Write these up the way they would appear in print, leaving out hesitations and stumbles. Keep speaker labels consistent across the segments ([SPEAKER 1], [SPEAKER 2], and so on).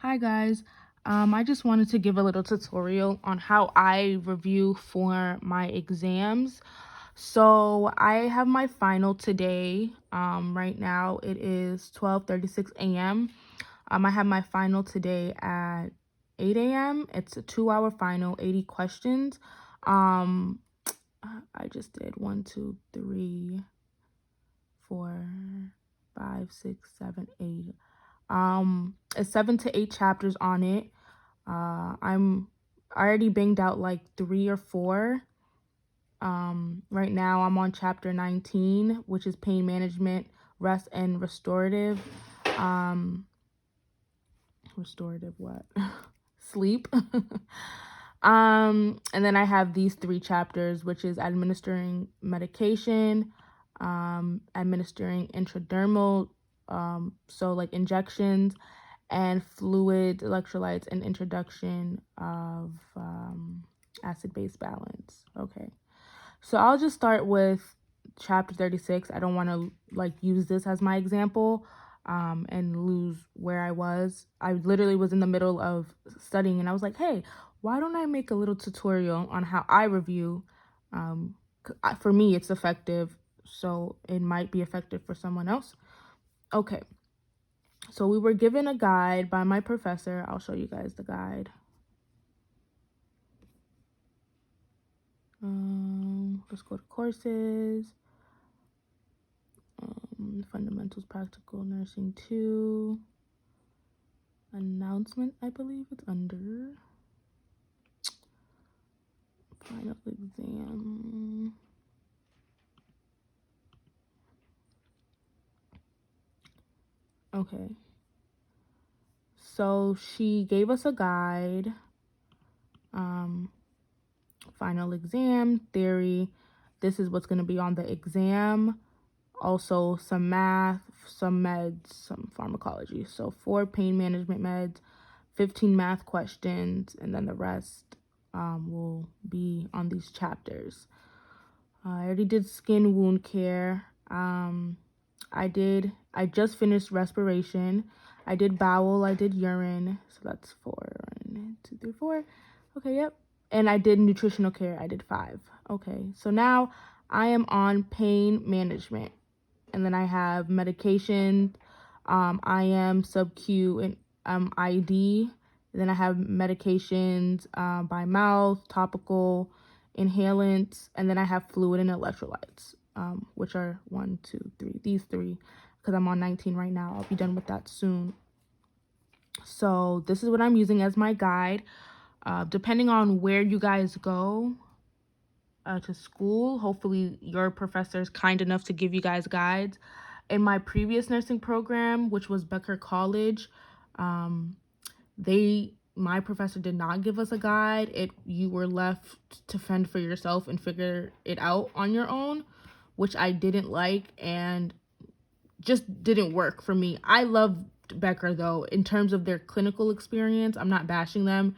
[SPEAKER 1] Hi guys. I just wanted to give a little tutorial on how I review for my exams. So I have my final today. Right now it is 12:36 a.m. I have my final today at 8 a.m. It's a 2-hour final, 80 questions. Um, I just did 1, 2, 3, 4, 5, 6, 7, 8. It's 7 to 8 chapters on it. I'm already banged out like 3 or 4. Right now I'm on chapter 19, which is pain management, rest and restorative. Um, restorative what? Sleep. And then I have these 3 chapters, which is administering medication, administering intradermal, so like injections, and fluid electrolytes, and introduction of acid-base balance. Okay, so I'll just start with chapter 36. I don't want to like use this as my example and lose where I was. I literally was in the middle of studying and I was like, hey, why don't I make a little tutorial on how I review? For me, it's effective, so it might be effective for someone else. Okay, so we were given a guide by my professor. I'll show you guys the guide. Let's go to courses. Fundamentals Practical Nursing 2. Announcement, I believe it's under. Final exam. Okay. So she gave us a guide. Final exam, theory. This is what's going to be on the exam. Also some math, some meds, some pharmacology. So 4 pain management meds, 15 math questions, and then the rest will be on these chapters. I already did skin wound care. I just finished respiration. I did bowel, I did urine. So that's 4. 1, 2, 3, 4. Okay, yep. And I did nutritional care. I did 5. Okay, so now I am on pain management. And then I have medication, IM, sub-Q, and ID. And then I have medications by mouth, topical, inhalants, and then I have fluid and electrolytes, which are 1, 2, 3, these 3, because I'm on 19 right now. I'll be done with that soon. So this is what I'm using as my guide. Depending on where you guys go to school, hopefully your professor is kind enough to give you guys guides. In my previous nursing program, which was Becker College, my professor did not give us a guide. You were left to fend for yourself and figure it out on your own, which I didn't like and just didn't work for me. I loved Becker though. In terms of their clinical experience, I'm not bashing them.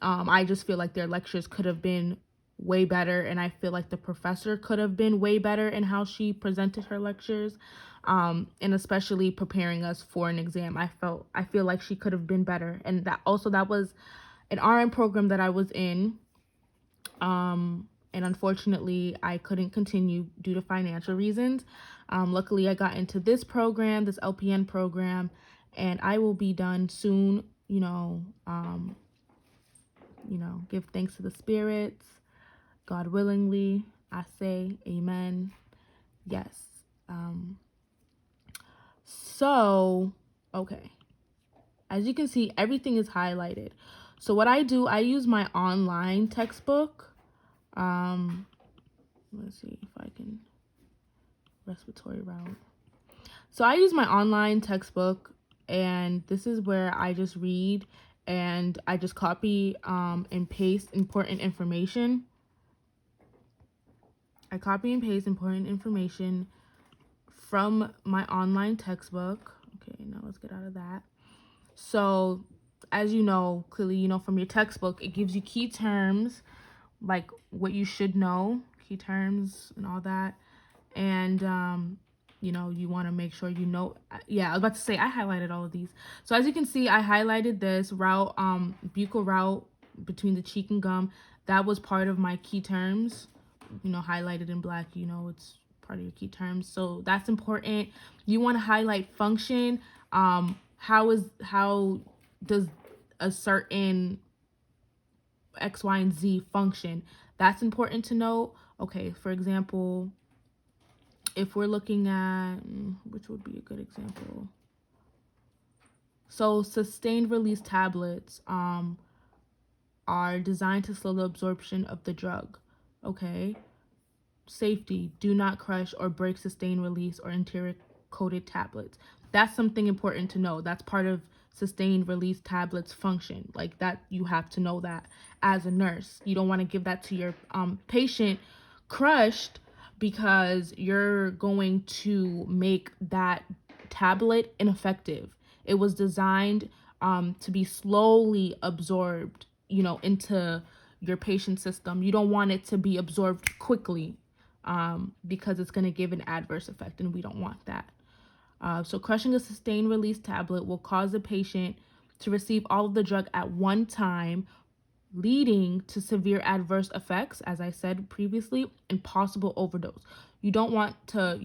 [SPEAKER 1] I just feel like their lectures could have been way better, and I feel like the professor could have been way better in how she presented her lectures, and especially preparing us for an exam. I feel like she could have been better, and that was an RN program that I was in, and unfortunately I couldn't continue due to financial reasons. Luckily I got into this program, this LPN program, and I will be done soon. Give thanks to the spirits. God willingly, I say amen. Yes. So, okay. As you can see, everything is highlighted. So what I do, I use my online textbook. Let's see if I can, respiratory route. So I use my online textbook, and this is where I just read and I just copy and paste important information. I copy and paste important information from my online textbook. Okay, now let's get out of that. So, as you know, clearly you know from your textbook, it gives you key terms, like what you should know, key terms and all that. And you want to make sure yeah, I was about to say I highlighted all of these. So as you can see, I highlighted this route, buccal route between the cheek and gum. That was part of my key terms, highlighted in black, it's part of your key terms. So that's important. You want to highlight function. How does a certain X, Y, and Z function? That's important to note. Okay, for example, if we're looking at, which would be a good example? So sustained release tablets are designed to slow the absorption of the drug. Okay. Safety, do not crush or break sustained release or enteric coated tablets. That's something important to know. That's part of sustained release tablets function. Like that, you have to know that as a nurse. You don't want to give that to your patient crushed, because you're going to make that tablet ineffective. It was designed to be slowly absorbed, into your patient system. You don't want it to be absorbed quickly, because it's going to give an adverse effect, and we don't want that. So crushing a sustained release tablet will cause the patient to receive all of the drug at one time, leading to severe adverse effects, as I said previously, and possible overdose. You don't want to,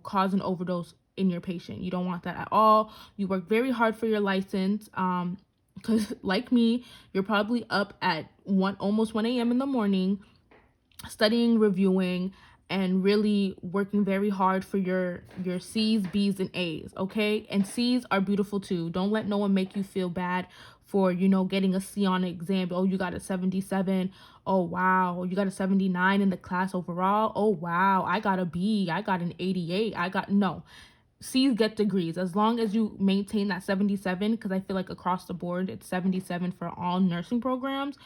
[SPEAKER 1] cause an overdose in your patient. You don't want that at all. You work very hard for your license, because like me, you're probably up at almost 1 a.m. in the morning, studying, reviewing, and really working very hard for your C's, B's, and A's, okay? And C's are beautiful too. Don't let no one make you feel bad for, getting a C on an exam. Oh, you got a 77. Oh, wow. You got a 79 in the class overall. Oh, wow. I got a B. I got an 88. No. C's get degrees. As long as you maintain that 77, because I feel like across the board, it's 77 for all nursing programs.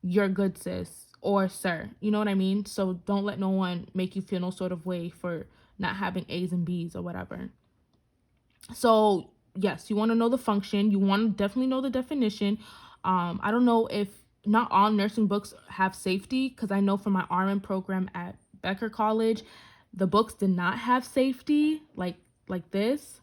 [SPEAKER 1] You're good, sis or sir. You know what I mean? So don't let no one make you feel no sort of way for not having A's and B's or whatever. So yes, you want to know the function. You want to definitely know the definition. I don't know if not all nursing books have safety, because I know for my RN program at Becker College, the books did not have safety like this.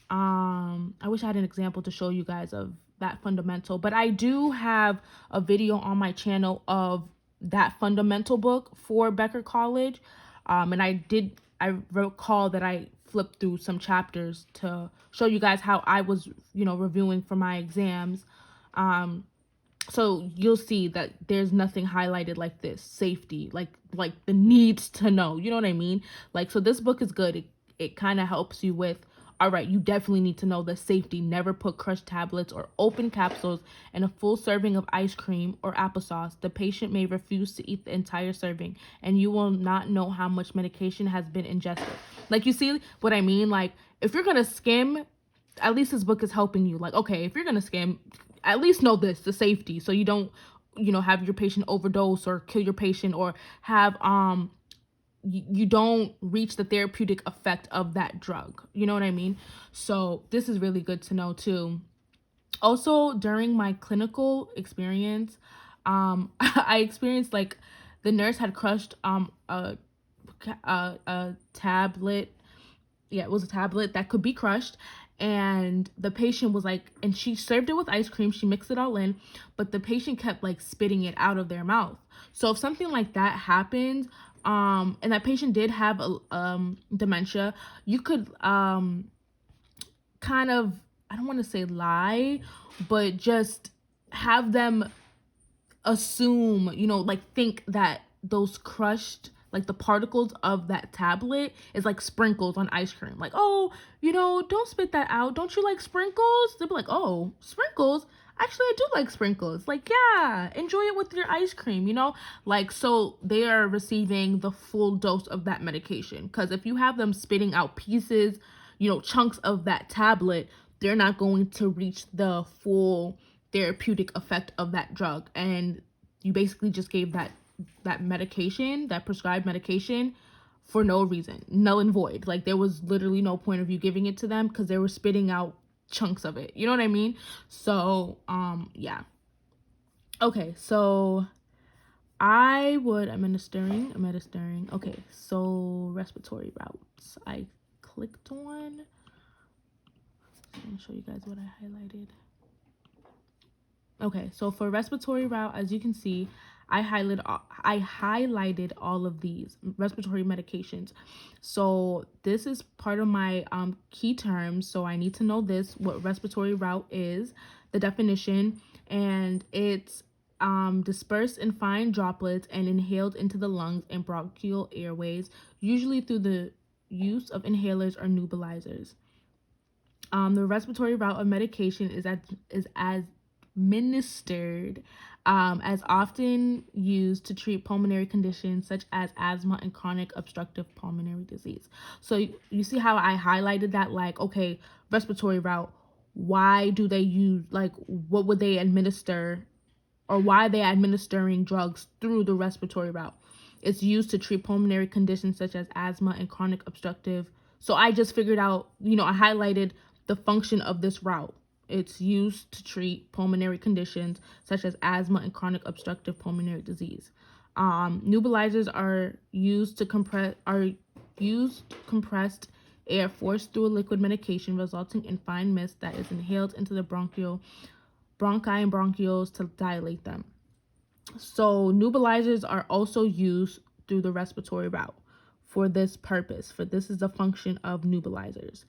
[SPEAKER 1] I wish I had an example to show you guys of that fundamental, but I do have a video on my channel of that fundamental book for Becker College. And I recall that I flipped through some chapters to show you guys how I was, reviewing for my exams. So you'll see that there's nothing highlighted like this, safety, like the needs to know, you know what I mean? Like, so this book is good. It kind of helps you with, all right, you definitely need to know the safety. Never put crushed tablets or open capsules in a full serving of ice cream or applesauce. The patient may refuse to eat the entire serving, and you will not know how much medication has been ingested. Like, you see what I mean? Like, if you're going to skim, at least this book is helping you. Like, okay, if you're going to skim, at least know the safety, so you don't, have your patient overdose or kill your patient, or have, you don't reach the therapeutic effect of that drug. You know what I mean? So this is really good to know too. Also, during my clinical experience, I experienced like the nurse had crushed a tablet. Yeah, it was a tablet that could be crushed. And the patient was like, and she served it with ice cream. She mixed it all in, but the patient kept like spitting it out of their mouth. So if something like that happened, and that patient did have a dementia, you could kind of, I don't want to say lie, but just have them assume, like think that those crushed, like the particles of that tablet is like sprinkles on ice cream. Like, oh, don't spit that out. Don't you like sprinkles? They'll be like, oh, sprinkles? Actually, I do like sprinkles. Like, yeah, enjoy it with your ice cream, Like, so they are receiving the full dose of that medication. Because if you have them spitting out pieces, chunks of that tablet, they're not going to reach the full therapeutic effect of that drug. And you basically just gave that medication, that prescribed medication, for no reason, null and void. Like, there was literally no point of you giving it to them, because they were spitting out chunks of it. You know what I mean? So, yeah. Okay, so I would administering. Okay, so respiratory routes. I clicked on. I'm gonna show you guys what I highlighted. Okay, so for respiratory route, as you can see, I highlighted all of these respiratory medications. So this is part of my key terms. So I need to know this, what respiratory route is, the definition, and it's dispersed in fine droplets and inhaled into the lungs and bronchial airways, usually through the use of inhalers or nebulizers. The respiratory route of medication is as administered as often used to treat pulmonary conditions such as asthma and chronic obstructive pulmonary disease. So you see how I highlighted that, like, okay, respiratory route, why do they use, like, what would they administer, or why are they administering drugs through the respiratory route? It's used to treat pulmonary conditions such as asthma and chronic obstructive. So I just figured out, I highlighted the function of this route. It's used to treat pulmonary conditions such as asthma and chronic obstructive pulmonary disease. Nebulizers are used compressed air forced through a liquid medication, resulting in fine mist that is inhaled into the bronchi and bronchioles to dilate them. So nebulizers are also used through the respiratory route for this purpose. For this is the function of nebulizers.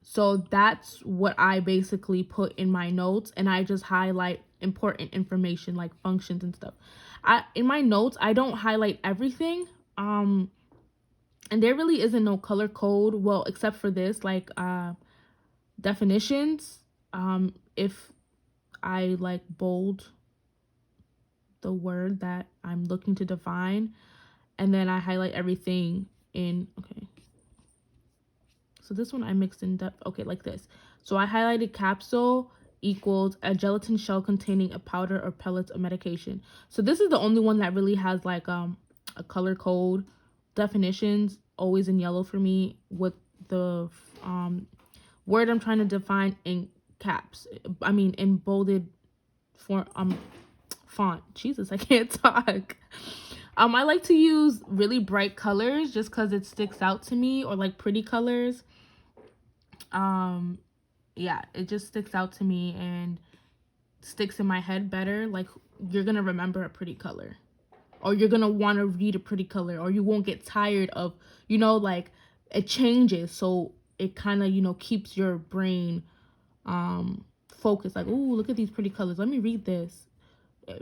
[SPEAKER 1] So that's what I basically put in my notes, and I just highlight important information like functions and stuff. In my notes, I don't highlight everything. And there really isn't no color code, well, except for this, like definitions. If I like bold the word that I'm looking to define, and then I highlight everything in, okay. So this one I mixed in depth, okay, like this. So I highlighted capsule equals a gelatin shell containing a powder or pellets of medication. So this is the only one that really has like a color code. Definitions always in yellow for me, with the word I'm trying to define in caps. I mean in bolded font. Jesus, I can't talk. I like to use really bright colors just because it sticks out to me, or like pretty colors. Yeah, it just sticks out to me and sticks in my head better. Like, you're gonna remember a pretty color, or you're gonna want to read a pretty color, or you won't get tired of, like, it changes, so it kind of keeps your brain focused, like, ooh, look at these pretty colors, let me read this.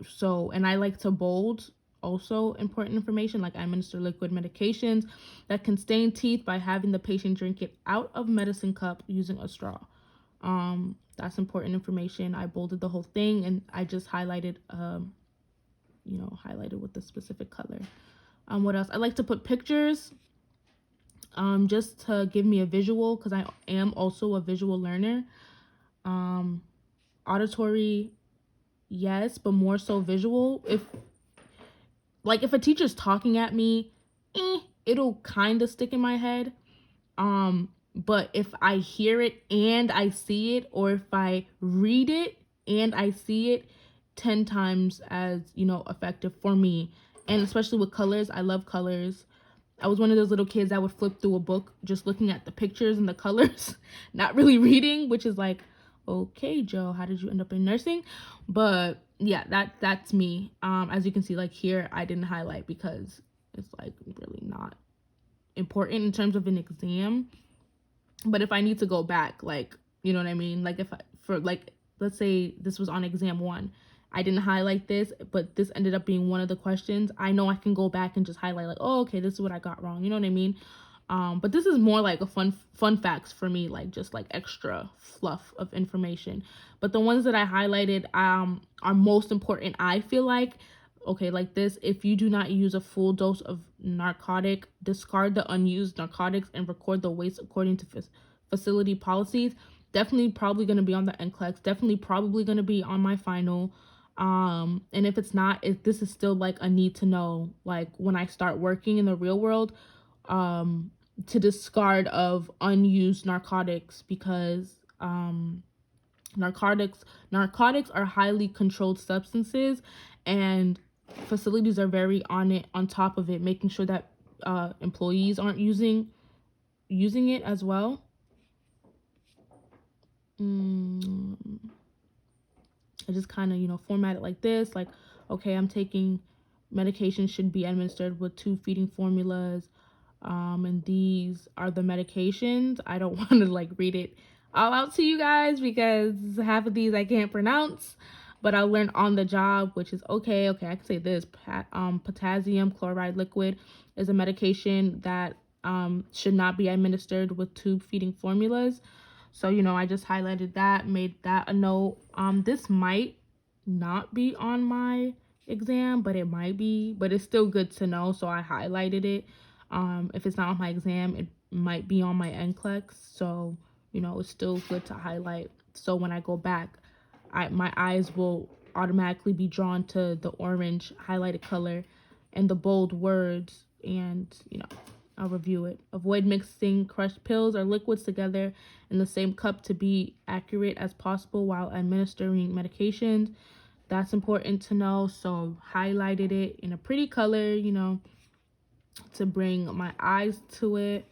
[SPEAKER 1] So, and I like to bold also important information, like I administer liquid medications that can stain teeth by having the patient drink it out of medicine cup using a straw. That's important information. I bolded the whole thing, and I just highlighted highlighted with the specific color. What else? I like to put pictures just to give me a visual, because I am also a visual learner. Auditory, yes, but more so visual. If a teacher's talking at me, it'll kind of stick in my head. But if I hear it and I see it, or if I read it and I see it, 10 times as, effective for me. And especially with colors, I love colors. I was one of those little kids that would flip through a book just looking at the pictures and the colors, not really reading, which is like, okay, Joe, how did you end up in nursing? But yeah, that's me. As you can see, like here, I didn't highlight because it's like really not important in terms of an exam. But if I need to go back, like, you know what I mean? Like let's say this was on exam 1. I didn't highlight this, but this ended up being one of the questions. I know I can go back and just highlight, like, oh, okay, this is what I got wrong. You know what I mean? But this is more like a fun facts for me, like just like extra fluff of information. But the ones that I highlighted are most important, I feel like. Okay, like this: if you do not use a full dose of narcotic, discard the unused narcotics and record the waste according to facility policies. Definitely probably going to be on the NCLEX, definitely probably going to be on my final. And if it's not, if this is still like a need to know, like when I start working in the real world, to discard of unused narcotics, because narcotics are highly controlled substances, and facilities are very on top of it, making sure that employees aren't using it as well. I just kind of, format it like this. Like, okay, I'm taking medication should be administered with 2 feeding formulas. And these are the medications. I don't want to like read it all out to you guys because half of these I can't pronounce, but I'll learn on the job, which is okay. Okay, I can say this. Potassium chloride liquid is a medication that should not be administered with tube feeding formulas. So, I just highlighted that, made that a note. This might not be on my exam, but it might be, but it's still good to know. So I highlighted it. If it's not on my exam, it might be on my NCLEX. So, it's still good to highlight. So when I go back, my eyes will automatically be drawn to the orange highlighted color and the bold words, and, I'll review it. Avoid mixing crushed pills or liquids together in the same cup to be accurate as possible while administering medications. That's important to know. So highlighted it in a pretty color, to bring my eyes to it.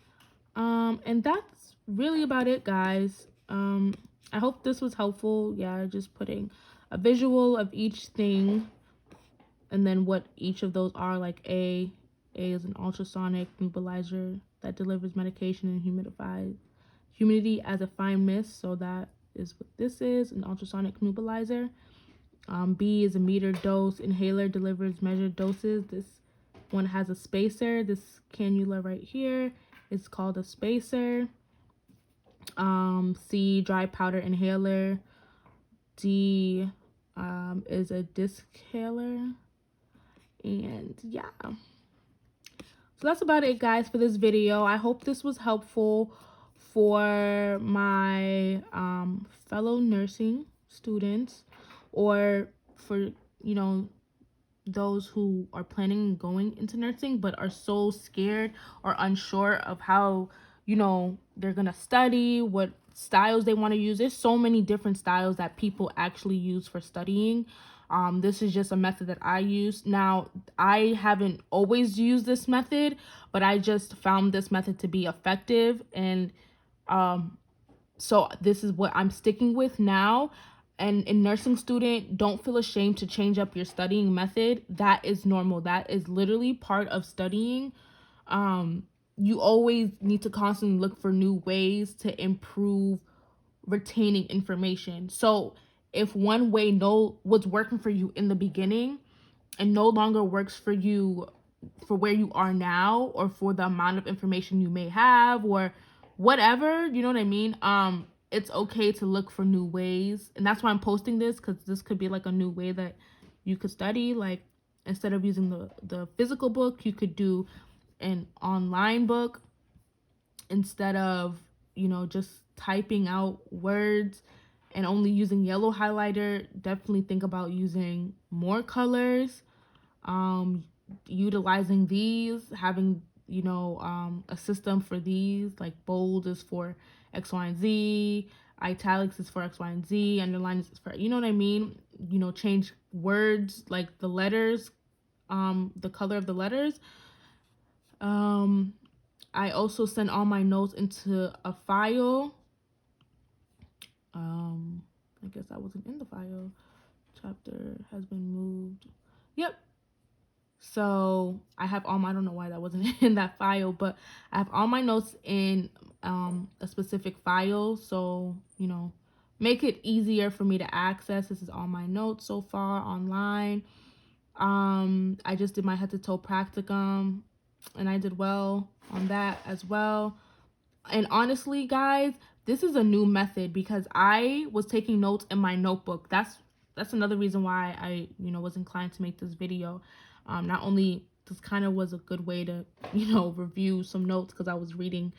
[SPEAKER 1] And that's really about it, guys. I hope this was helpful. Yeah, just putting a visual of each thing and then what each of those are. Like A is an ultrasonic nebulizer that delivers medication and humidifies humidity as a fine mist. So that is what this is, an ultrasonic nebulizer. B is a meter dose inhaler, delivers measured doses. This one has a spacer. This cannula right here is called a spacer. C, dry powder inhaler. D is a discaler. And yeah. So that's about it, guys, for this video. I hope this was helpful for my fellow nursing students, or for, those who are planning on going into nursing but are so scared or unsure of how, they're gonna study, what styles they want to use. There's so many different styles that people actually use for studying. This is just a method that I use. Now, I haven't always used this method, but I just found this method to be effective, and so this is what I'm sticking with now. And in nursing student, don't feel ashamed to change up your studying method. That is normal. That is literally part of studying. You always need to constantly look for new ways to improve retaining information. So if one way was working for you in the beginning and no longer works for you for where you are now, or for the amount of information you may have, or whatever, you know what I mean? It's okay to look for new ways. And that's why I'm posting this, because this could be like a new way that you could study. Like, instead of using the physical book, you could do an online book. Instead of, just typing out words and only using yellow highlighter, definitely think about using more colors. Utilizing these, having, a system for these, like bold is for X, Y, and Z, italics is for X, Y, and Z, underline is for, you know what I mean? Change words, like the letters, the color of the letters. I also send all my notes into a file. I guess I wasn't in the file. Chapter has been moved. Yep. So I have all my, I don't know why that wasn't in that file, but I have all my notes in a specific file. So, make it easier for me to access. This is all my notes so far online. I just did my head to toe practicum, and I did well on that as well. And honestly, guys, this is a new method because I was taking notes in my notebook. That's another reason why I, was inclined to make this video. Not only this kind of was a good way to, review some notes, because I was reading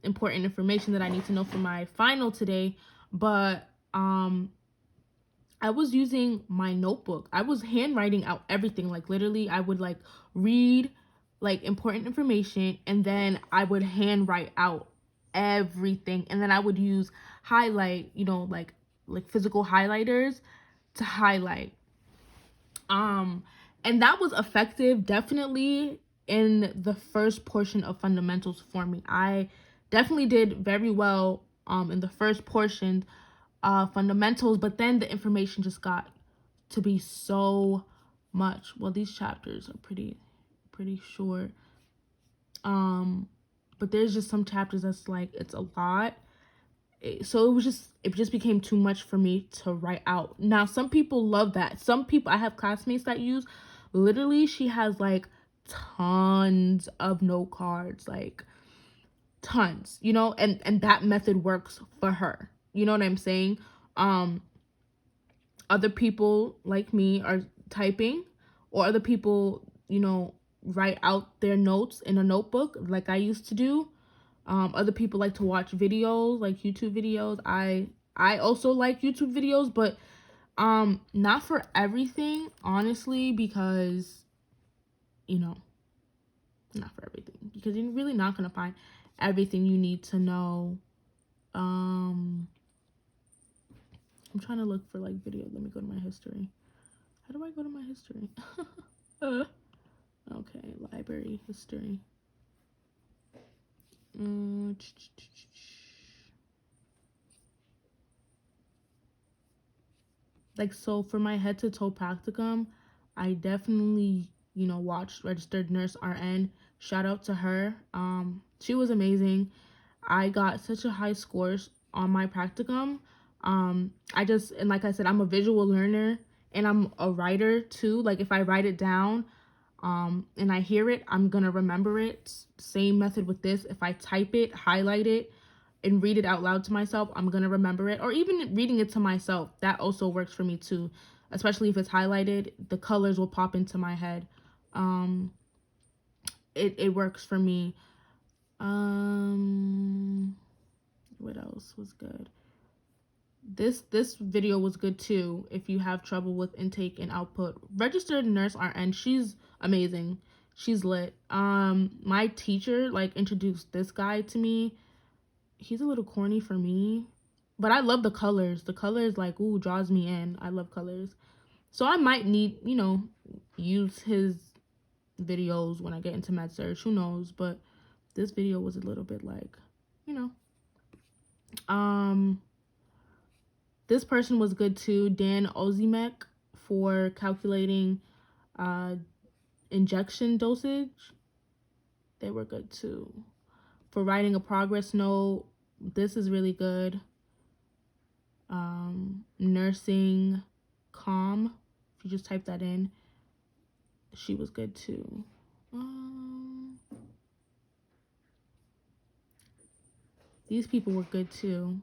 [SPEAKER 1] important information that I need to know for my final today, but I was using my notebook. I was handwriting out everything. Like, literally, I would like read like important information, and then I would handwrite out everything, and then I would use highlight, like physical highlighters to highlight. And that was effective, definitely, in the first portion of fundamentals for me. I definitely did very well in the first portion fundamentals, but then the information just got to be so much. Well, these chapters are pretty short. But there's just some chapters that's like, it's a lot. So it just became too much for me to write out. Now, some people love that. Some people, I have classmates that use, literally, she has like tons of note cards, like tons, you know, and that method works for her. You know what I'm saying? Other people like me are typing, or other people, you know, write out their notes in a notebook like I used to do. Other people like to watch videos, like YouTube videos. I also like YouTube videos, but not for everything, honestly, because, you know, not for everything, because you're really not gonna find everything you need to know. I'm trying to look for like videos. Let me go to my history. How do I go to my history? Okay, library history. Like, so for my head to toe practicum, I definitely, you know, watched Registered Nurse RN. Shout out to her. She was amazing. I got such a high scores on my practicum. And like I said, I'm a visual learner and I'm a writer too. Like, if I write it down, and I hear it, I'm gonna remember it. Same method with this. If I type it, highlight it, and read it out loud to myself, I'm gonna remember it. Or even reading it to myself, that also works for me too. Especially if it's highlighted, the colors will pop into my head. It works for me. What else was good? This video was good too if you have trouble with intake and output. Registered Nurse RN, she's amazing. She's lit. My teacher like introduced this guy to me. He's a little corny for me, but I love the colors. The colors like, ooh, draws me in. I love colors. So I might need, you know, use his videos when I get into med surg. Who knows? But this video was a little bit like, you know. This person was good too, Dan Ozimek, for calculating injection dosage. They were good too. For writing a progress note, this is really good. Nursing calm, if you just type that in, she was good too. These people were good too.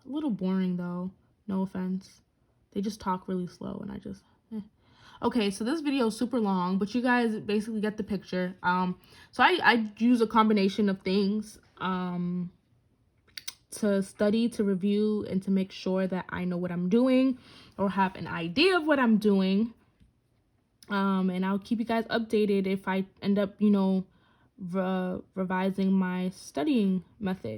[SPEAKER 1] A little boring though, no offense. They just talk really slow and I just Okay, so this video is super long, but you guys basically get the picture. So I use a combination of things to study, to review, and to make sure that I know what I'm doing or have an idea of what I'm doing. And I'll keep you guys updated if I end up, you know, revising my studying method.